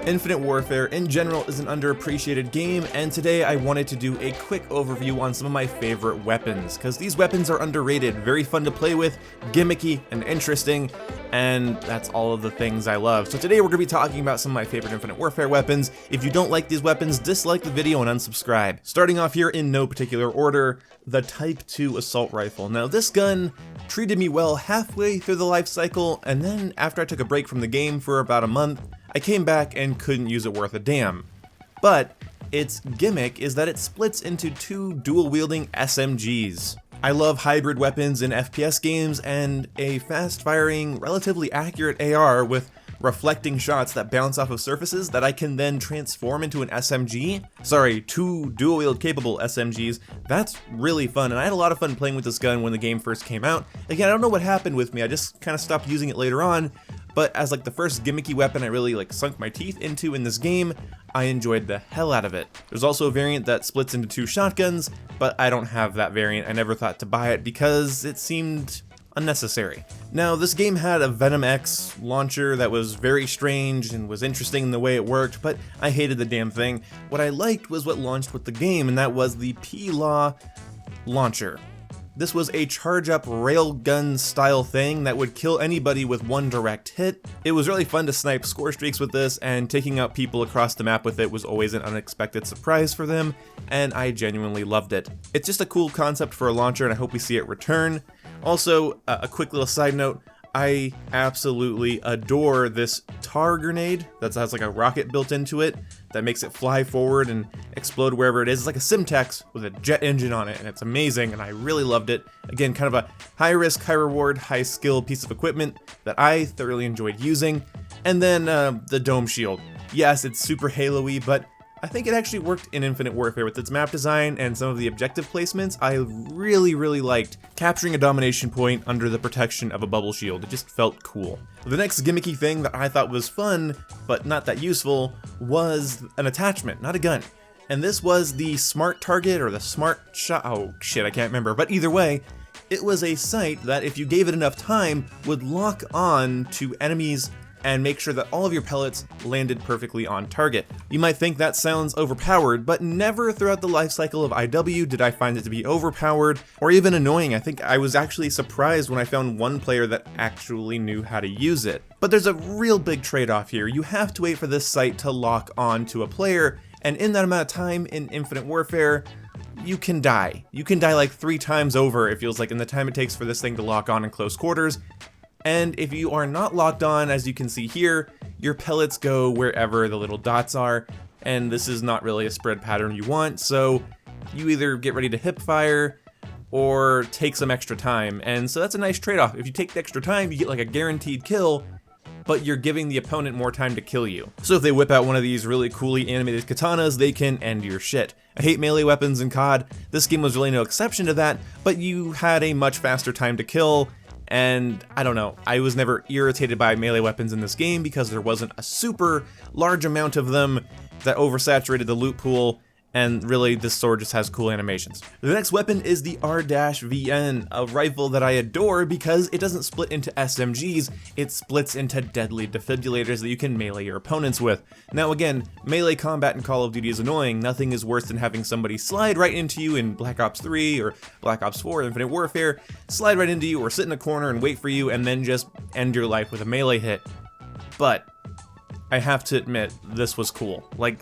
Infinite Warfare in general is an underappreciated game, and today I wanted to do a quick overview on some of my favorite weapons, because these weapons are underrated, very fun to play with, gimmicky and interesting, and that's all of the things I love. So today we're going to be talking about some of my favorite Infinite Warfare weapons. If you don't like these weapons, dislike the video and unsubscribe. Starting off here in no particular order, the Type 2 Assault Rifle. Now this gun treated me well halfway through the life cycle, and then after I took a break from the game for about a month, I came back and couldn't use it worth a damn. But its gimmick is that it splits into two dual-wielding SMGs. I love hybrid weapons in FPS games, and a fast-firing, relatively accurate AR with reflecting shots that bounce off of surfaces that I can then transform into an SMG. Sorry, two dual-wield capable SMGs. That's really fun, and I had a lot of fun playing with this gun when the game first came out. Again, I don't know what happened with me, I just kind of stopped using it later on, but as like the first gimmicky weapon I really sunk my teeth into in this game, I enjoyed the hell out of it. There's also a variant that splits into two shotguns, but I don't have that variant. I never thought to buy it because it seemed unnecessary. Now, this game had a Venom X launcher that was very strange and was interesting in the way it worked, but I hated the damn thing. What I liked was what launched with the game, and that was the P-Law launcher. This was a charge-up railgun style thing that would kill anybody with one direct hit. It was really fun to snipe score streaks with this, and taking out people across the map with it was always an unexpected surprise for them, and I genuinely loved it. It's just a cool concept for a launcher, and I hope we see it return. Also, a quick little side note, I absolutely adore this tar grenade that has like a rocket built into it that makes it fly forward and explode wherever it is. It's like a Simtex with a jet engine on it, and it's amazing, and I really loved it. Again, kind of a high risk, high reward, high skill piece of equipment that I thoroughly enjoyed using. And then the dome shield. Yes, it's super Halo-y, but I think it actually worked in Infinite Warfare with its map design and some of the objective placements. I really liked capturing a domination point under the protection of a bubble shield. It just felt cool. The next gimmicky thing that I thought was fun, but not that useful, was an attachment, not a gun. And this was the Smart Target or the Smart Shot. Oh shit, I can't remember. But either way, it was a sight that if you gave it enough time would lock on to enemies and make sure that all of your pellets landed perfectly on target. You might think that sounds overpowered, but never throughout the life cycle of IW did I find it to be overpowered or even annoying. I think I was actually surprised when I found one player that actually knew how to use it. But there's a real big trade-off here. You have to wait for this sight to lock on to a player, and in that amount of time in Infinite Warfare, you can die. You can die like 3 times over, it feels like, in the time it takes for this thing to lock on in close quarters. And if you are not locked on, as you can see here, your pellets go wherever the little dots are, and this is not really a spread pattern you want, so you either get ready to hip fire or take some extra time, and so that's a nice trade-off. If you take the extra time, you get like a guaranteed kill, but you're giving the opponent more time to kill you. So if they whip out one of these really coolly animated katanas, they can end your shit. I hate melee weapons in COD. This game was really no exception to that, but you had a much faster time to kill. And I don't know, I was never irritated by melee weapons in this game because there wasn't a super large amount of them that oversaturated the loot pool, and really this sword just has cool animations. The next weapon is the R-VN, a rifle that I adore because it doesn't split into SMGs, it splits into deadly defibrillators that you can melee your opponents with. Now again, melee combat in Call of Duty is annoying. Nothing is worse than having somebody slide right into you in Black Ops 3 or Black Ops 4 Infinite Warfare, slide right into you or sit in a corner and wait for you and then just end your life with a melee hit. But I have to admit, this was cool. Like,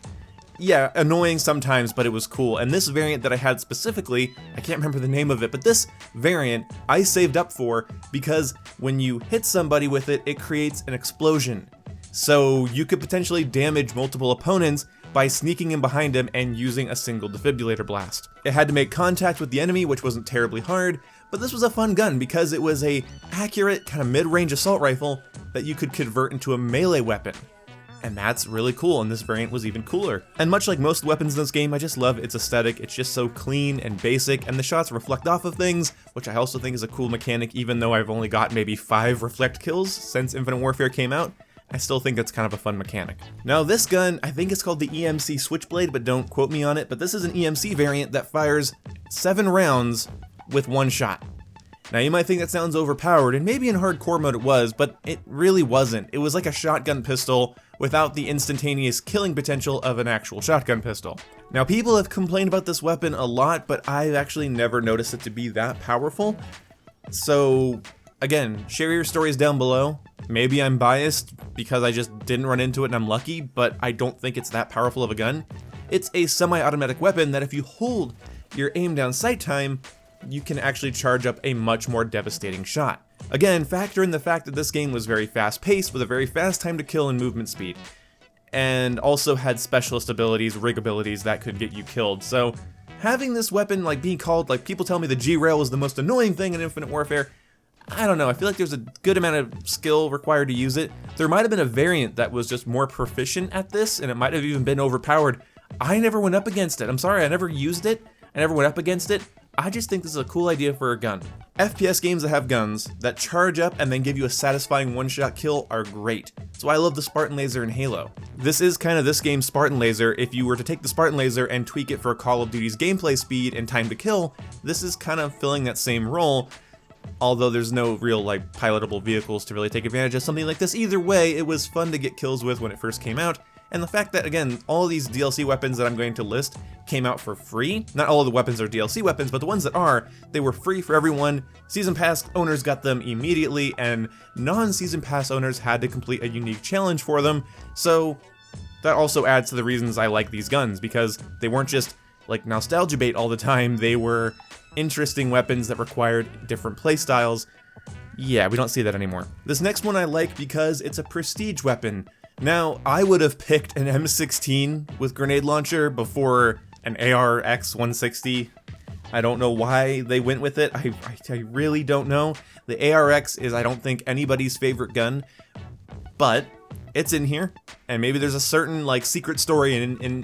yeah, annoying sometimes, but it was cool. And this variant that I had specifically, I can't remember the name of it, but this variant I saved up for because when you hit somebody with it, it creates an explosion. So you could potentially damage multiple opponents by sneaking in behind them and using a single defibrillator blast. It had to make contact with the enemy, which wasn't terribly hard, but this was a fun gun because it was a accurate kind of mid-range assault rifle that you could convert into a melee weapon. And that's really cool, and this variant was even cooler. And much like most weapons in this game, I just love its aesthetic. It's just so clean and basic, and the shots reflect off of things, which I also think is a cool mechanic, even though I've only got maybe 5 reflect kills since Infinite Warfare came out. I still think it's kind of a fun mechanic. Now this gun, I think it's called the EMC Switchblade, but don't quote me on it, but this is an EMC variant that fires 7 rounds with 1 shot. Now you might think that sounds overpowered, and maybe in hardcore mode it was, but it really wasn't. It was like a shotgun pistol without the instantaneous killing potential of an actual shotgun pistol. Now people have complained about this weapon a lot, but I've actually never noticed it to be that powerful. So again, share your stories down below. Maybe I'm biased because I just didn't run into it and I'm lucky, but I don't think it's that powerful of a gun. It's a semi-automatic weapon that if you hold your aim down sight time, you can actually charge up a much more devastating shot. Again, factor in the fact that this game was very fast-paced with a very fast time to kill and movement speed, and also had specialist abilities, rig abilities that could get you killed. So having this weapon like being called, like people tell me the GRAIL was the most annoying thing in Infinite Warfare, I don't know, I feel like there's a good amount of skill required to use it. There might have been a variant that was just more proficient at this, and it might have even been overpowered. I never went up against it. I'm sorry, I never used it. I never went up against it. I just think this is a cool idea for a gun. FPS games that have guns that charge up and then give you a satisfying one-shot kill are great. That's why I love the Spartan Laser in Halo. This is kind of this game's Spartan Laser. If you were to take the Spartan Laser and tweak it for Call of Duty's gameplay speed and time to kill, this is kind of filling that same role, although there's no real like pilotable vehicles to really take advantage of something like this. Either way, it was fun to get kills with when it first came out. And the fact that, again, all these DLC weapons that I'm going to list came out for free. Not all of the weapons are DLC weapons, but the ones that are, they were free for everyone. Season Pass owners got them immediately, and non-Season Pass owners had to complete a unique challenge for them. So that also adds to the reasons I like these guns, because they weren't just like nostalgia bait all the time. They were interesting weapons that required different playstyles. Yeah, we don't see that anymore. This next one I like because it's a prestige weapon. Now, I would have picked an M16 with grenade launcher before an ARX 160. I don't know why they went with it. I really don't know. The ARX is, I don't think, anybody's favorite gun, but it's in here. And maybe there's a certain like secret story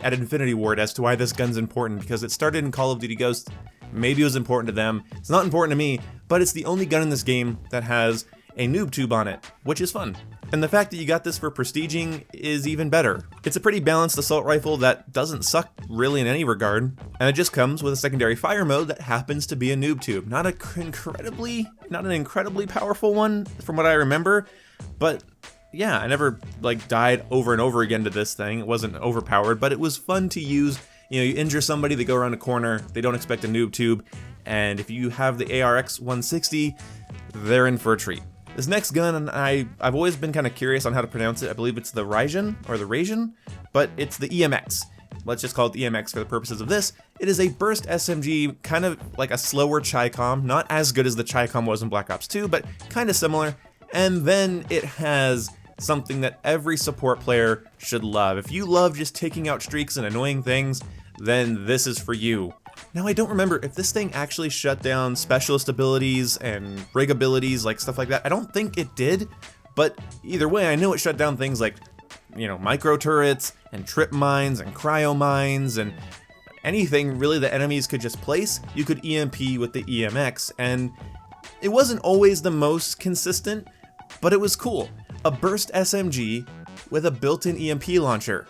at Infinity Ward as to why this gun's important, because it started in Call of Duty Ghosts. Maybe it was important to them. It's not important to me, but it's the only gun in this game that has a noob tube on it, which is fun. And the fact that you got this for prestiging is even better. It's a pretty balanced assault rifle that doesn't suck really in any regard, and it just comes with a secondary fire mode that happens to be a noob tube. Not an incredibly powerful one from what I remember, but yeah, I never like died over and over again to this thing. It wasn't overpowered, but it was fun to use. You know, you injure somebody, they go around a corner, they don't expect a noob tube, and if you have the ARX 160, they're in for a treat. This next gun, and I've always been kind of curious on how to pronounce it. I believe it's the Raijin, or the Raijin, but it's the EMX. Let's just call it the EMX for the purposes of this. It is a burst SMG, kind of like a slower Chi-Com, not as good as the Chi-Com was in Black Ops 2, but kind of similar. And then it has something that every support player should love. If you love just taking out streaks and annoying things, then this is for you. Now, I don't remember if this thing actually shut down specialist abilities and rig abilities, like stuff like that. I don't think it did, but either way, I know it shut down things like, you know, micro turrets and trip mines and cryo mines and anything really that enemies could just place. You could EMP with the EMX, and it wasn't always the most consistent, but it was cool. A burst SMG with a built-in EMP launcher.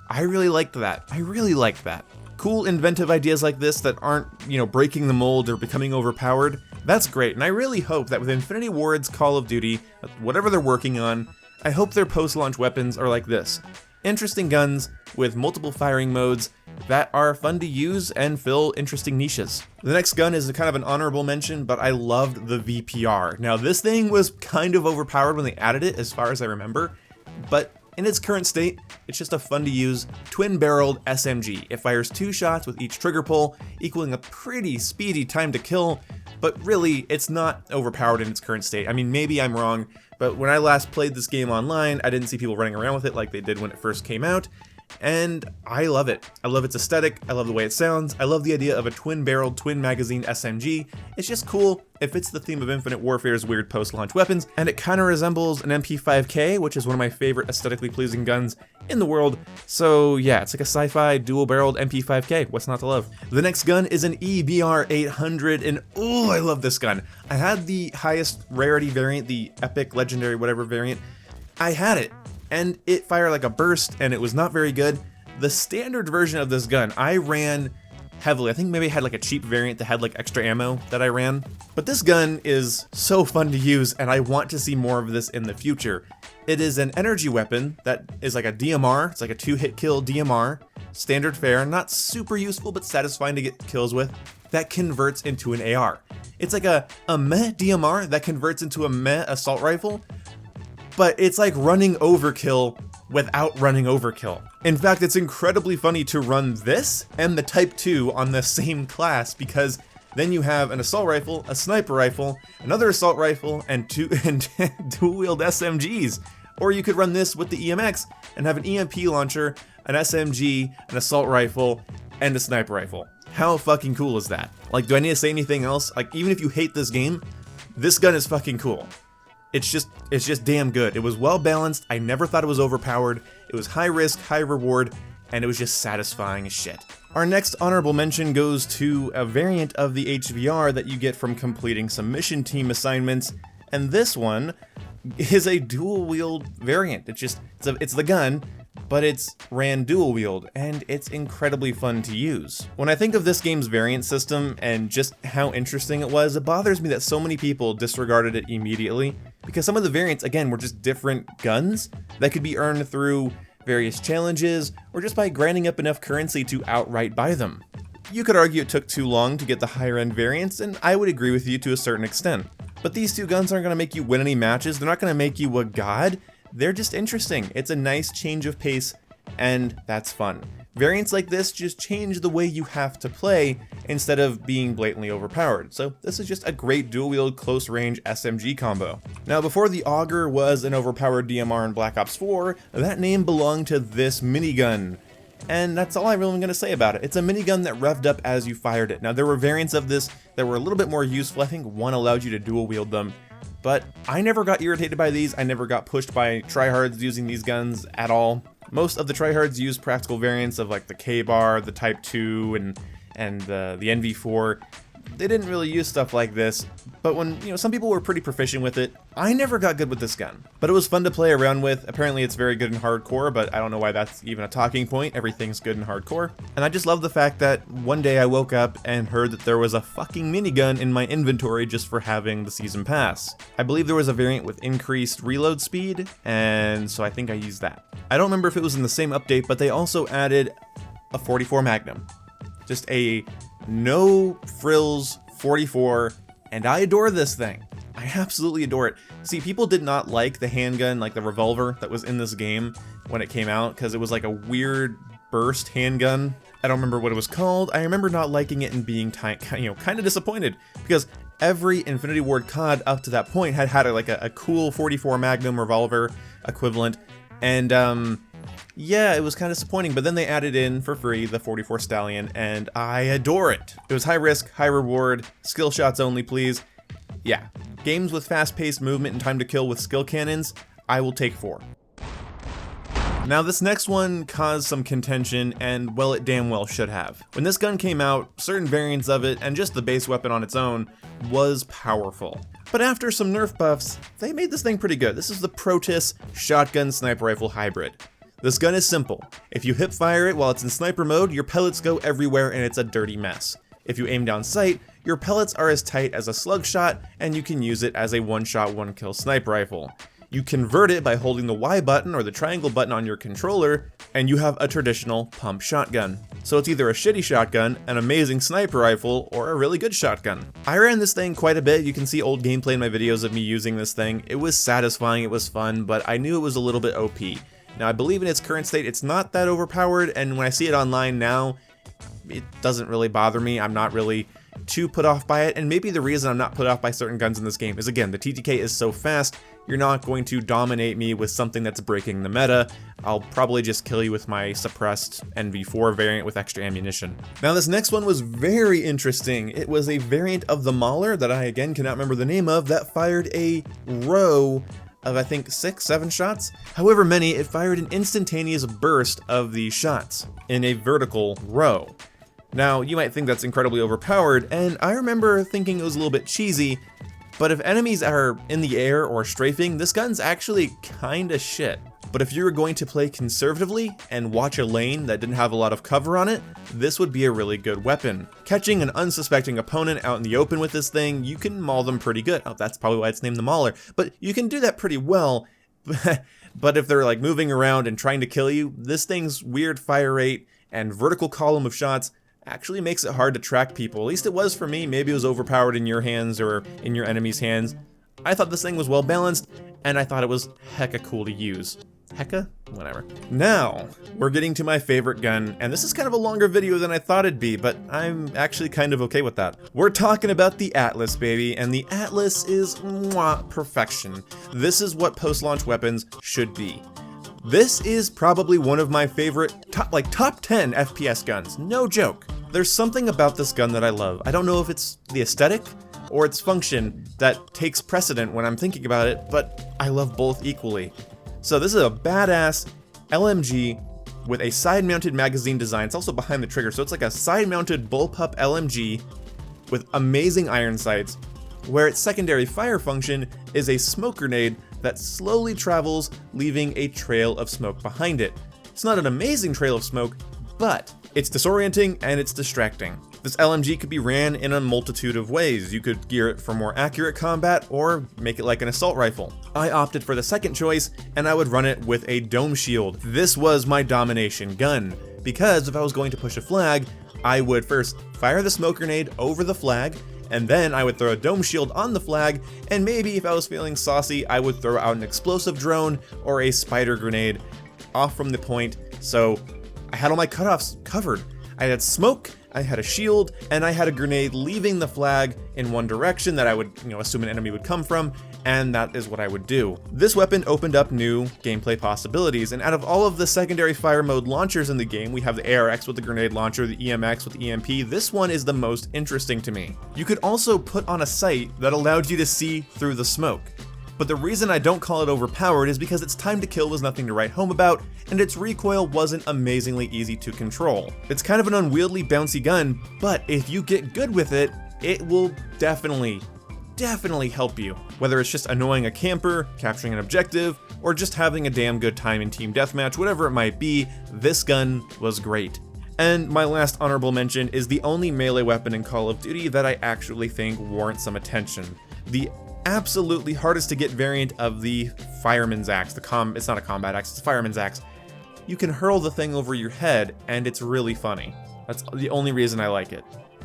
I really liked that. I really liked that. Cool inventive ideas like this that aren't, you know, breaking the mold or becoming overpowered, that's great, and I really hope that with Infinity Ward's Call of Duty, whatever they're working on, I hope their post-launch weapons are like this. Interesting guns with multiple firing modes that are fun to use and fill interesting niches. The next gun is kind of an honorable mention, but I loved the VPR. Now, this thing was kind of overpowered when they added it, as far as I remember, but in its current state, it's just a fun-to-use, twin-barreled SMG. It fires 2 shots with each trigger pull, equaling a pretty speedy time to kill, but really, it's not overpowered in its current state. I mean, maybe I'm wrong, but when I last played this game online, I didn't see people running around with it like they did when it first came out, and I love it. I love its aesthetic, I love the way it sounds, I love the idea of a twin-barreled, twin-magazine SMG. It's just cool, it fits the theme of Infinite Warfare's weird post-launch weapons, and it kinda resembles an MP5K, which is one of my favorite aesthetically pleasing guns in the world. So yeah, it's like a sci-fi dual-barreled MP5K, what's not to love? The next gun is an EBR 800, and oh, I love this gun. I had the highest rarity variant, the epic, legendary, whatever variant. I had it, and it fired like a burst, and it was not very good. The standard version of this gun, I ran heavily. I think maybe I had like a cheap variant that had like extra ammo that I ran. But this gun is so fun to use, and I want to see more of this in the future. It is an energy weapon that is like a DMR. It's like a 2-hit kill DMR. Standard fare, not super useful, but satisfying to get kills with. That converts into an AR. It's like a meh DMR that converts into a meh assault rifle, but it's like running overkill without running overkill. In fact, it's incredibly funny to run this and the Type 2 on the same class, because then you have an assault rifle, a sniper rifle, another assault rifle, and dual wield SMGs. Or you could run this with the EMX and have an EMP launcher, an SMG, an assault rifle, and a sniper rifle. How fucking cool is that? Like, do I need to say anything else? Like, even if you hate this game, this gun is fucking cool. It's just damn good. It was well balanced. I never thought it was overpowered. It was high risk, high reward, and it was just satisfying as shit. Our next honorable mention goes to a variant of the HVR that you get from completing some mission team assignments, and this one is a dual wield variant. It's the gun, but it's ran dual wield, and it's incredibly fun to use. When I think of this game's variant system and just how interesting it was, it bothers me that so many people disregarded it immediately, because some of the variants, again, were just different guns that could be earned through various challenges, or just by grinding up enough currency to outright buy them. You could argue it took too long to get the higher end variants, and I would agree with you to a certain extent. But these two guns aren't going to make you win any matches, they're not going to make you a god, they're just interesting. It's a nice change of pace, and that's fun. Variants like this just change the way you have to play instead of being blatantly overpowered. So this is just a great dual wield close range SMG combo. Now, before the Auger was an overpowered DMR in Black Ops 4, that name belonged to this minigun. And that's all I'm really going to say about it. It's a minigun that revved up as you fired it. Now, there were variants of this that were a little bit more useful. I think one allowed you to dual wield them. But I never got irritated by these. I never got pushed by tryhards using these guns at all. Most of the tryhards use practical variants of like the K-Bar, the Type 2, and the NV4. They didn't really use stuff like this, but when, some people were pretty proficient with it, I never got good with this gun. But it was fun to play around with. Apparently it's very good in hardcore, but I don't know why that's even a talking point. Everything's good in hardcore. And I just love the fact that one day I woke up and heard that there was a fucking minigun in my inventory just for having the season pass. I believe there was a variant with increased reload speed, and so I think I used that. I don't remember if it was in the same update, but they also added a 44 Magnum. Just a no frills 44, and I adore this thing. I absolutely adore it. See, people did not like the handgun, like the revolver that was in this game when it came out, because it was like a weird burst handgun. I don't remember what it was called. I remember not liking it and being kind of disappointed, because every Infinity Ward COD up to that point had a cool 44 Magnum revolver equivalent, and yeah, it was kind of disappointing, but then they added in for free the 44 Stallion, and I adore it. It was high risk, high reward, skill shots only, please. Yeah, games with fast-paced movement and time to kill with skill cannons, I will take 4. Now, this next one caused some contention, and well, it damn well should have. When this gun came out, certain variants of it, and just the base weapon on its own, was powerful. But after some nerf buffs, they made this thing pretty good. This is the Protus Shotgun Sniper Rifle Hybrid. This gun is simple. If you hip fire it while it's in sniper mode, your pellets go everywhere and it's a dirty mess. If you aim down sight, your pellets are as tight as a slug shot, and you can use it as a one-shot, one-kill sniper rifle. You convert it by holding the Y button or the triangle button on your controller, and you have a traditional pump shotgun. So it's either a shitty shotgun, an amazing sniper rifle, or a really good shotgun. I ran this thing quite a bit. You can see old gameplay in my videos of me using this thing. It was satisfying, it was fun, but I knew it was a little bit OP. Now, I believe in its current state, it's not that overpowered, and when I see it online now, it doesn't really bother me. I'm not really too put off by it, and maybe the reason I'm not put off by certain guns in this game is, again, the TTK is so fast, you're not going to dominate me with something that's breaking the meta. I'll probably just kill you with my suppressed NV4 variant with extra ammunition. Now, this next one was very interesting. It was a variant of the Mauler that I, again, cannot remember the name of, that fired a row of, I think, 6-7 shots. However many, it fired an instantaneous burst of these shots in a vertical row. Now, you might think that's incredibly overpowered, and I remember thinking it was a little bit cheesy, but if enemies are in the air or strafing, this gun's actually kinda shit. But if you were going to play conservatively and watch a lane that didn't have a lot of cover on it, this would be a really good weapon. Catching an unsuspecting opponent out in the open with this thing, you can maul them pretty good. Oh, that's probably why it's named the Mauler. But you can do that pretty well. But if they're like moving around and trying to kill you, this thing's weird fire rate and vertical column of shots actually makes it hard to track people. At least it was for me. Maybe it was overpowered in your hands or in your enemy's hands. I thought this thing was well balanced, and I thought it was hecka cool to use. Hecka? Whatever. Now, we're getting to my favorite gun, and this is kind of a longer video than I thought it'd be, but I'm actually kind of okay with that. We're talking about the Atlas, baby, and the Atlas is perfection. This is what post-launch weapons should be. This is probably one of my favorite top 10 FPS guns, no joke. There's something about this gun that I love. I don't know if it's the aesthetic or its function that takes precedent when I'm thinking about it, but I love both equally. So this is a badass LMG with a side-mounted magazine design. It's also behind the trigger, so it's like a side-mounted bullpup LMG with amazing iron sights, where its secondary fire function is a smoke grenade that slowly travels, leaving a trail of smoke behind it. It's not an amazing trail of smoke, but it's disorienting and it's distracting. This LMG could be ran in a multitude of ways. You could gear it for more accurate combat or make it like an assault rifle. I opted for the second choice, and I would run it with a dome shield. This was my domination gun, because if I was going to push a flag, I would first fire the smoke grenade over the flag, and then I would throw a dome shield on the flag, and maybe if I was feeling saucy, I would throw out an explosive drone or a spider grenade off from the point, so I had all my cutoffs covered. I had smoke, I had a shield, and I had a grenade leaving the flag in one direction that I would, assume an enemy would come from, and that is what I would do. This weapon opened up new gameplay possibilities, and out of all of the secondary fire mode launchers in the game, we have the ARX with the grenade launcher, the EMX with the EMP. This one is the most interesting to me. You could also put on a sight that allowed you to see through the smoke. But the reason I don't call it overpowered is because its time to kill was nothing to write home about, and its recoil wasn't amazingly easy to control. It's kind of an unwieldy, bouncy gun, but if you get good with it, it will definitely help you. Whether it's just annoying a camper, capturing an objective, or just having a damn good time in team deathmatch, whatever it might be, this gun was great. And my last honorable mention is the only melee weapon in Call of Duty that I actually think warrants some attention. The absolutely hardest to get variant of the Fireman's Axe. It's not a combat axe, it's a Fireman's Axe. You can hurl the thing over your head, and it's really funny. That's the only reason I like it.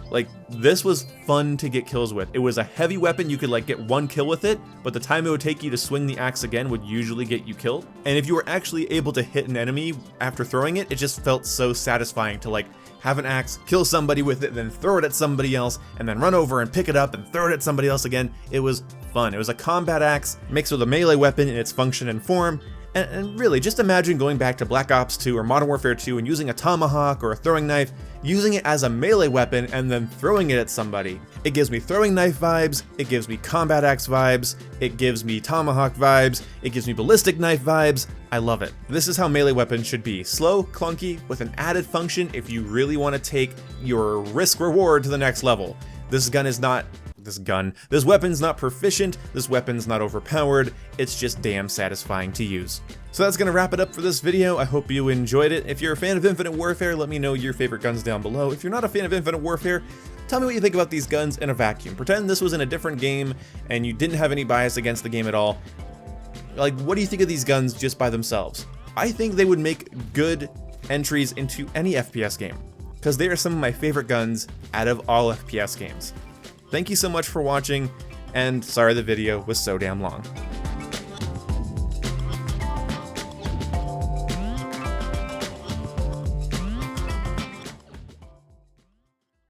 Like, this was fun to get kills with. It was a heavy weapon, you could get one kill with it, but the time it would take you to swing the axe again would usually get you killed. And if you were actually able to hit an enemy after throwing it, it just felt so satisfying to have an axe, kill somebody with it, then throw it at somebody else, and then run over and pick it up and throw it at somebody else again. It was fun. It was a combat axe mixed with a melee weapon in its function and form. And really, just imagine going back to Black Ops 2 or Modern Warfare 2 and using a tomahawk or a throwing knife, using it as a melee weapon and then throwing it at somebody. It gives me throwing knife vibes, it gives me combat axe vibes, it gives me tomahawk vibes, it gives me ballistic knife vibes. I love it. This is how melee weapons should be. Slow, clunky, with an added function if you really want to take your risk-reward to the next level. This weapon's not proficient, this weapon's not overpowered, it's just damn satisfying to use. So that's gonna wrap it up for this video. I hope you enjoyed it. If you're a fan of Infinite Warfare, let me know your favorite guns down below. If you're not a fan of Infinite Warfare, tell me what you think about these guns in a vacuum. Pretend this was in a different game and you didn't have any bias against the game at all. What do you think of these guns just by themselves? I think they would make good entries into any FPS game, because they are some of my favorite guns out of all FPS games. Thank you so much for watching, and sorry the video was so damn long.